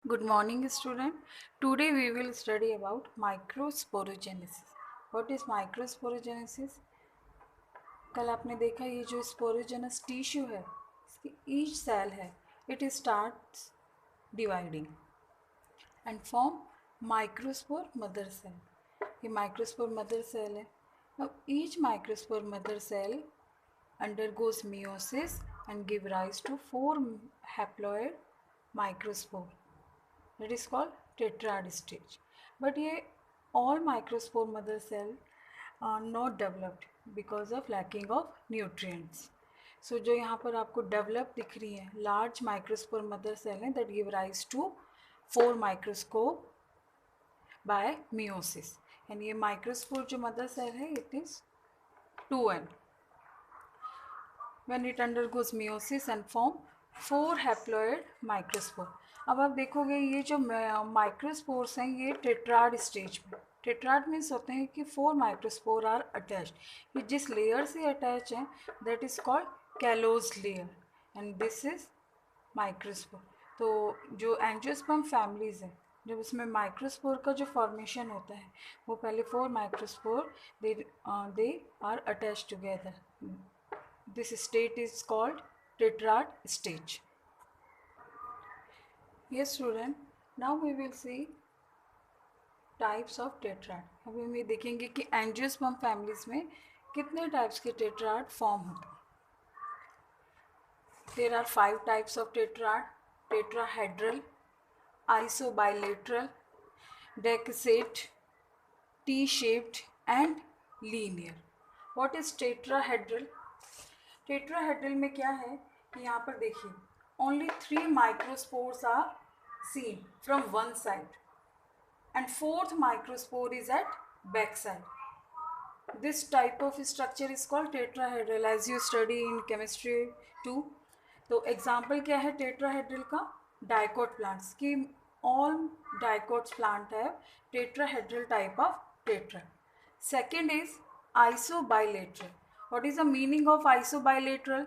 Good morning, student. Today we will study about microsporogenesis. What is microsporogenesis? कल आपने देखा ये जो स्पोरोजेनस टिश्यू है, इसकी ईच सेल है, it starts dividing and form microspore mother cell. ये माइक्रोस्पोर मदर सेल है. अब each microspore mother cell undergoes meiosis and give rise to 4 haploid microspore. That is called tetrad stage. But ये all microspore mother cell are not developed because of lacking of nutrients. So जो यहाँ पर आपको develop दिख रही है large microspore mother cell है that give rise to 4 microscope by meiosis. And ये microspore जो mother cell है it is 2N. When it undergoes meiosis and form 4 haploid microspore. अब आप देखोगे ये जो माइक्रोस्पोर्स हैं ये टेट्राड स्टेज में. टेट्राड मीन्स होते हैं कि 4 माइक्रोस्पोर आर अटैच्ड. ये जिस लेयर से अटैच हैं that is called callose layer and this is microspore. तो जो एंजियोस्पर्म फैमिलीज हैं जब उसमें माइक्रोस्पोर का जो फॉर्मेशन होता है वो पहले 4 microspore they are attach together. This state is called tetrad stage. Yes student, now we will see types of tetrad. अभी हम ये देखेंगे कि एंजियोस्पर्म फैमिलीज में कितने टाइप्स के टेट्राड फॉर्म होते हैं. There are 5 types of tetrad: tetrahedral, isobilateral, decussate, T-shaped and linear. What is tetrahedral? Tetrahedral में क्या है कि यहाँ पर देखिए only 3 microspores are seen from one side and 4th microspore is at back side. This type of structure is called tetrahedral as you study in chemistry 2. तो example क्या है टेट्राहेड्रल का? डाइकोट प्लांट्स की ऑल डाइकोट्स प्लांट है tetrahedral type of tetra. Second is isobilateral. What is the meaning of isobilateral?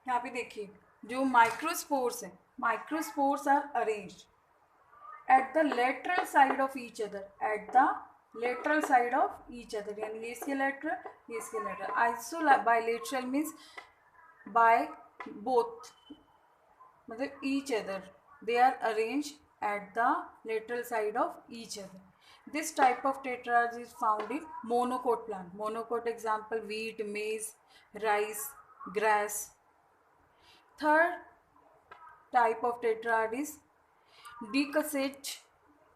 यहाँ पे देखिए जो माइक्रोस्पोर्स हैं microspores are arranged at the lateral side of each other. At the lateral side of each other यानी ये इसके lateral ये इसके lateral. Isobilateral means by both मतलब each other they are arranged at the lateral side of each other. This type of tetrad is found in monocot plant. Monocot example wheat, maize, rice, grass. Third type of tetrad is decussate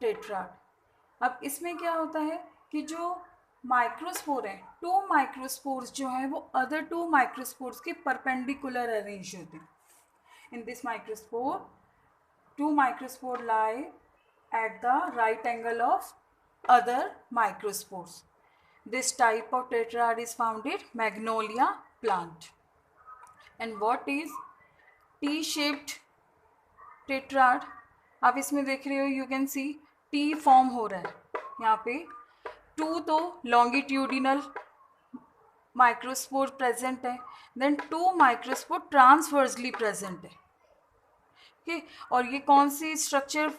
tetrad. अब इसमें क्या होता है कि जो microspore है 2 microspores जो हैं वो अदर 2 माइक्रोस्पोर्स के परपेंडिकुलर अरेंज होते हैं. In this microspore 2 microspore lie at the right angle of other microspores. This type of tetrad is found in magnolia plant. And what is T-shaped tetrad? आप इसमें देख रहे हो you can see T form हो रहा है यहाँ पे. 2 तो longitudinal माइक्रोस्पोर प्रेजेंट है देन 2 माइक्रोस्पोर ट्रांसवर्सली प्रेजेंट है. ओके और ये कौन सी स्ट्रक्चर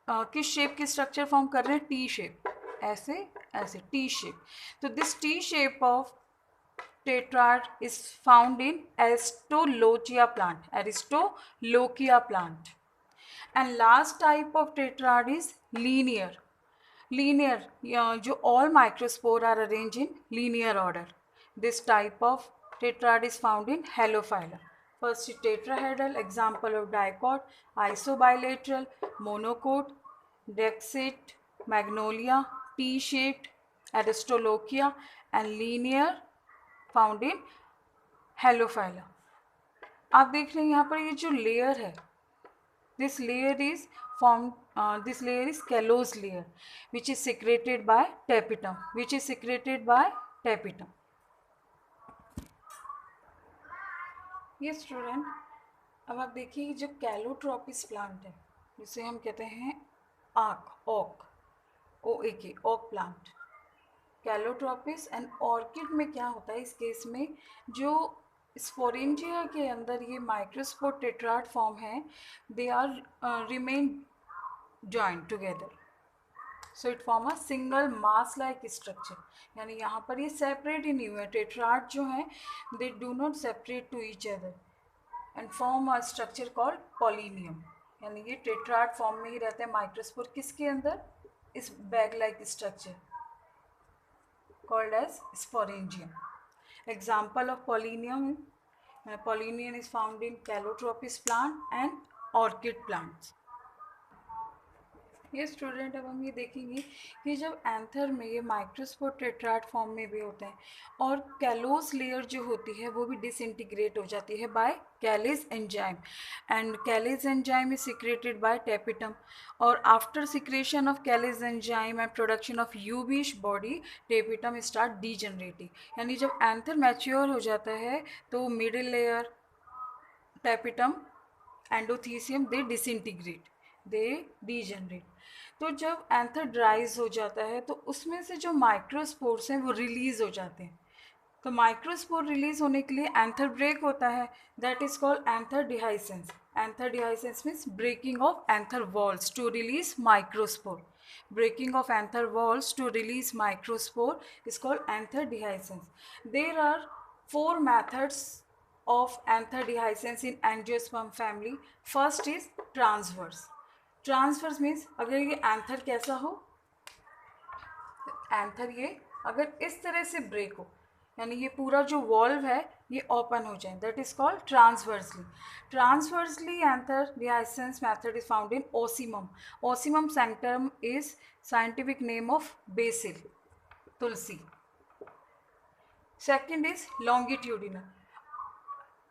किस शेप की स्ट्रक्चर फॉर्म कर रहे हैं? T shape. ऐसे ऐसे टी शेप. तो this T shape of tetrad is found in Aristolochia plant. Aristolochia plant. And last type of tetrad is linear. Linear जो all microspore are arrange in linear order. This type of tetrad is found in Halophila. First is tetrahedral, example of dicot, isobilateral, monocot, decussate, magnolia, T-shaped, aristolochia and linear found in Halophila. आप देख रहे हैं यहाँ पर ये जो layer है this layer is formed this layer is callose layer which is secreted by tapetum. ये स्टूडेंट अब आप देखिए जो कैलोट्रोपिस प्लांट है जिसे हम कहते हैं oak plant. Calotropis and orchid में क्या होता है इस केस में जो स्पोरेंजिया के अंदर ये माइक्रोस्पोर टेट्राड फॉर्म है, they are remain joint together, so it form a single mass like structure, यानी यहाँ पर ये सेपरेट ही नहीं हुए। टेट्राड जो हैं they do not separate to each other and form a structure called pollinium, यानी ये टेट्राड फॉर्म में ही रहते हैं माइक्रोस्पोर किसके अंदर, इस bag like structure called as sporangium. Example of polynium is found in calotropis plant and orchid plants. ये student, अब हम ये देखेंगे कि जब एंथर में ये माइक्रोस्पोर टेट्राड फॉर्म में भी होते हैं और कैलोस लेयर जो होती है वो भी डिसइंटीग्रेट हो जाती है by callase enzyme, and callase enzyme is secreted by tapetum, और after secretion of callase enzyme and production of ubisch body tapetum start degenerating, यानी जब एंथर मैच्योर हो जाता है तो middle layer tapetum endothecium they disintegrate, they degenerate. तो जब anther ड्राइज हो जाता है तो उसमें से जो माइक्रोस्पोर्स हैं वो रिलीज हो जाते हैं। तो माइक्रोस्पोर रिलीज होने के लिए एंथर ब्रेक होता है, that is called anther dehiscence. Anther dehiscence means breaking of anther walls to release microspore. Breaking of anther walls to release microspore is called anther dehiscence. There are 4 methods of anther dehiscence in angiosperm family. First is transverse. Transverse means अगर ये anther कैसा हो, anther ये अगर इस तरह से break हो, यानी ये पूरा जो वॉल्व है ये ओपन हो जाए, that is called transversely. Transversely anther dehiscence method is found in Ocimum. Ocimum sanctum is scientific name of basil, tulsi. Second is longitudinal.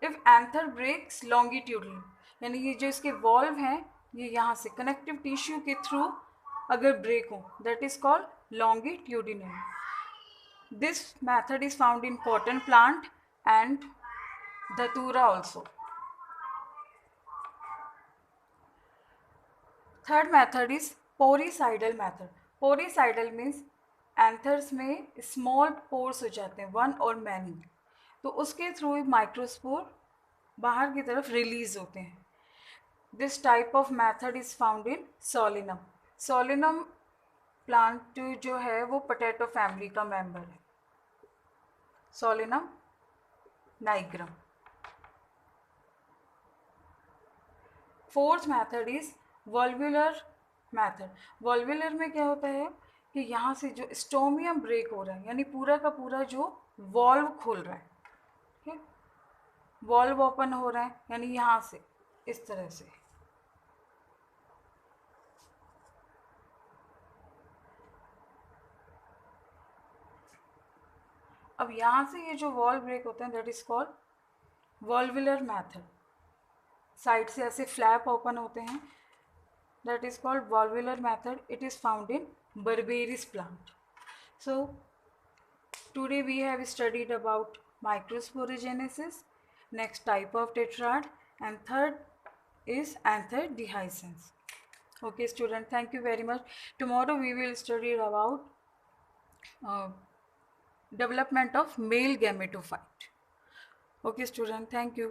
If anther breaks longitudinal, यानी ये जो इसके वॉल्व हैं ये यहाँ से कनेक्टिव टिश्यू के थ्रू अगर ब्रेक हो, that is called longitudinal. This method is found in cotton plant and datura also. Third method is poricidal method. Poricidal means anthers में small pores हो जाते हैं, one or many, तो उसके through microspore बाहर की तरफ रिलीज होते हैं। This type of method is found in Solanum. Solanum plant जो है वो पोटैटो फैमिली का मेंबर है, Solanum nigrum. Fourth method is valvular method. Valvular में क्या होता है कि यहाँ से जो स्टोमियम ब्रेक हो रहा है, यानी पूरा का पूरा जो वॉल्व खुल रहा है, ठीक है, वॉल्व ओपन हो रहा है, यानी यहाँ से इस तरह से। अब यहाँ से ये जो वॉल ब्रेक होते हैं that is called valvular method. Side से ऐसे फ्लैप ओपन होते हैं, that is called valvular method. It is found in berberis plant. So today we have studied about microsporogenesis, next type of tetrad, and third is anther dehiscence. Okay student, thank you very much. Tomorrow we will study about development of male gametophyte. Okay student, thank you.